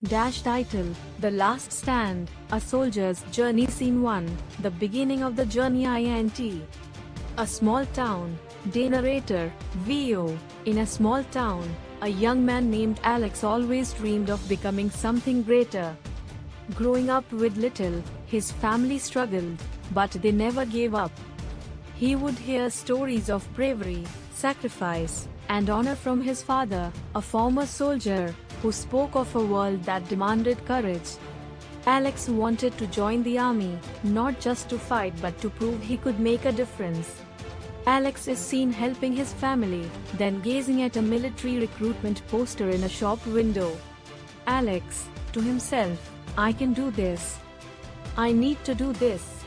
Title: The Last Stand, A Soldier's Journey. Scene 1, The beginning of the journey. INT. A small town. Narrator: VO. In a small town, a young man named Alex always dreamed of becoming something greater. Growing up with little, his family struggled, but they never gave up. He would hear stories of bravery, sacrifice, and honor from his father, a former soldier, who spoke of a world that demanded courage. Alex wanted to join the army, not just to fight but to prove he could make a difference. Alex is seen helping his family, then gazing at a military recruitment poster in a shop window. Alex, to himself, I can do this. I need to do this.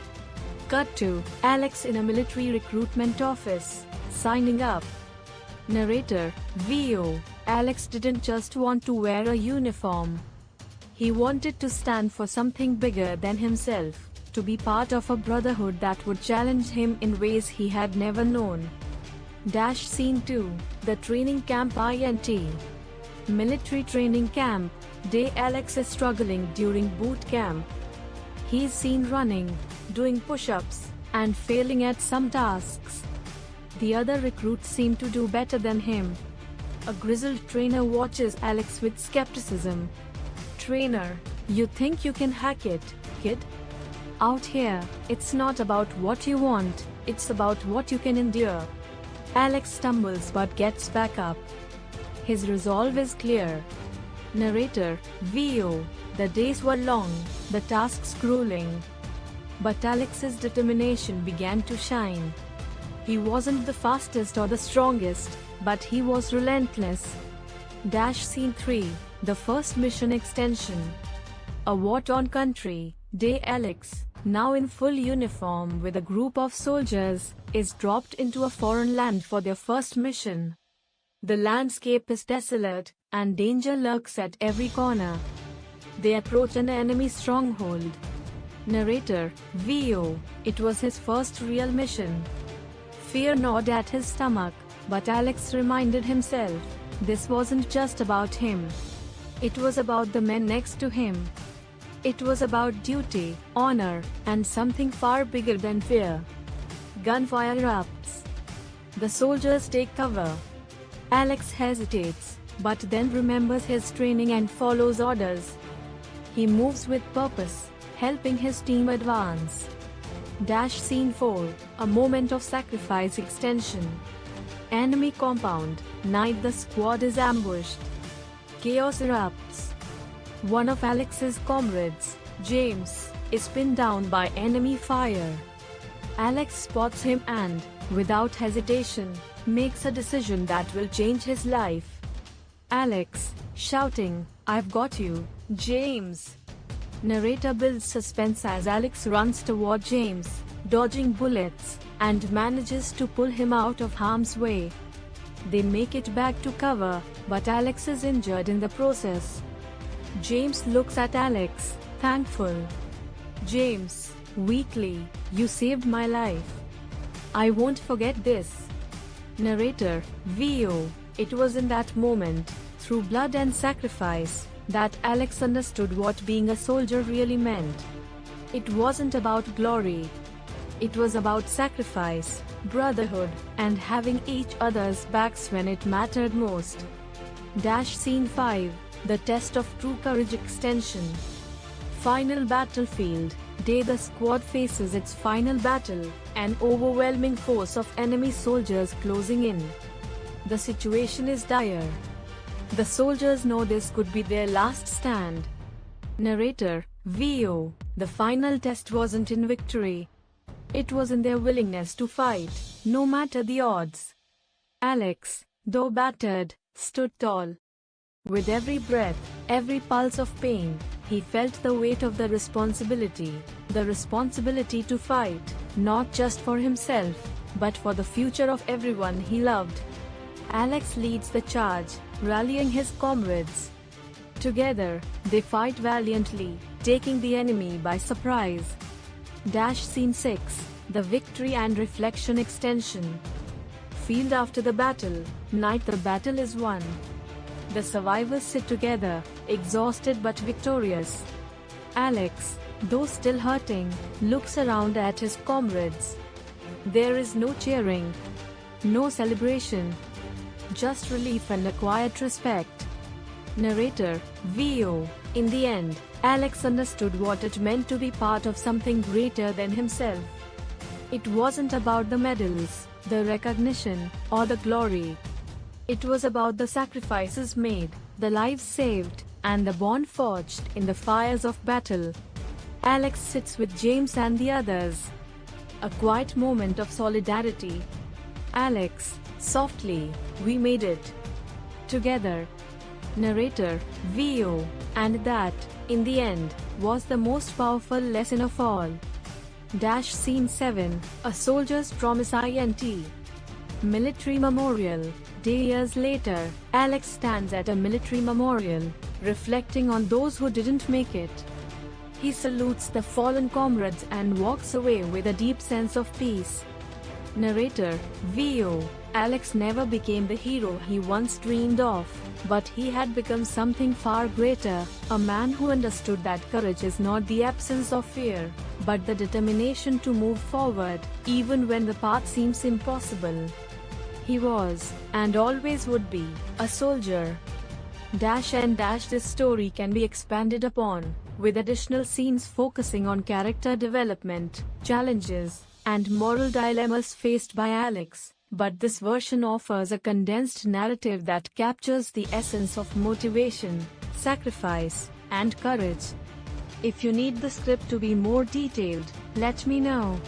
Cut to Alex in a military recruitment office, signing up. Narrator: VO. Alex didn't just want to wear a uniform. He wanted to stand for something bigger than himself, to be part of a brotherhood that would challenge him in ways he had never known. Scene 2, The Training Camp. INT. Military training camp. Day. Alex is struggling during boot camp. He's seen running, doing push-ups, and failing at some tasks. The other recruits seem to do better than him. A grizzled trainer watches Alex with skepticism. Trainer: You think you can hack it, kid? Out here, it's not about what you want, it's about what you can endure. Alex stumbles but gets back up. His resolve is clear. Narrator: VO. The days were long, the tasks grueling. But Alex's determination began to shine. He wasn't the fastest or the strongest, but he was relentless. Scene 3, The First Mission Extension. A war-torn country. Day. Alex, now in full uniform with a group of soldiers, is dropped into a foreign land for their first mission. The landscape is desolate, and danger lurks at every corner. They approach an enemy stronghold. Narrator: VO. It was his first real mission. Fear gnawed at his stomach, but Alex reminded himself, this wasn't just about him. It was about the men next to him. It was about duty, honor, and something far bigger than fear. Gunfire erupts. The soldiers take cover. Alex hesitates, but then remembers his training and follows orders. He moves with purpose, helping his team advance. Scene 4, A Moment of Sacrifice Extension. Enemy compound. Night. The squad is ambushed. Chaos erupts. One of Alex's comrades, James, is pinned down by enemy fire. Alex spots him and, without hesitation, makes a decision that will change his life. Alex, shouting, I've got you, James. Narrator builds suspense as Alex runs toward James, dodging bullets, and manages to pull him out of harm's way. They make it back to cover, but Alex is injured in the process. James looks at Alex, thankful. James, weakly, you saved my life. I won't forget this. Narrator: VO. It was in that moment, through blood and sacrifice, that Alex understood what being a soldier really meant. It wasn't about glory. It was about sacrifice, brotherhood, and having each other's backs when it mattered most. Scene 5, The Test of True Courage Extension. Final battlefield. Day. The squad faces its final battle, an overwhelming force of enemy soldiers closing in. The situation is dire. The soldiers know this could be their last stand. Narrator: VO. The final test wasn't in victory. It was in their willingness to fight, no matter the odds. Alex, though battered, stood tall. With every breath, every pulse of pain, he felt the weight of the responsibility to fight, not just for himself, but for the future of everyone he loved. Alex leads the charge, rallying his comrades. Together, they fight valiantly, taking the enemy by surprise. Scene 6, The Victory and Reflection Extension. Field. After the battle. Night. The battle is won. The survivors sit together, exhausted but victorious. Alex, though still hurting, looks around at his comrades. There is no cheering, no celebration, just relief and a quiet respect. Narrator, VO. In the end, Alex understood what it meant to be part of something greater than himself. It wasn't about the medals, the recognition, or the glory. It was about the sacrifices made, the lives saved, and the bond forged in the fires of battle. Alex sits with James and the others. A quiet moment of solidarity. Alex, softly, we made it. Together. Narrator, VO. And that, in the end, was the most powerful lesson of all. Scene 7, A Soldier's Promise INT. Military Memorial. Day. Years later, Alex stands at a military memorial, reflecting on those who didn't make it. He salutes the fallen comrades and walks away with a deep sense of peace. Narrator, VO. Alex never became the hero he once dreamed of, but he had become something far greater, a man who understood that courage is not the absence of fear, but the determination to move forward, even when the path seems impossible. He was, and always would be, a soldier. This story can be expanded upon, with additional scenes focusing on character development, challenges, and moral dilemmas faced by Alex, but this version offers a condensed narrative that captures the essence of motivation, sacrifice, and courage. If you need the script to be more detailed, let me know.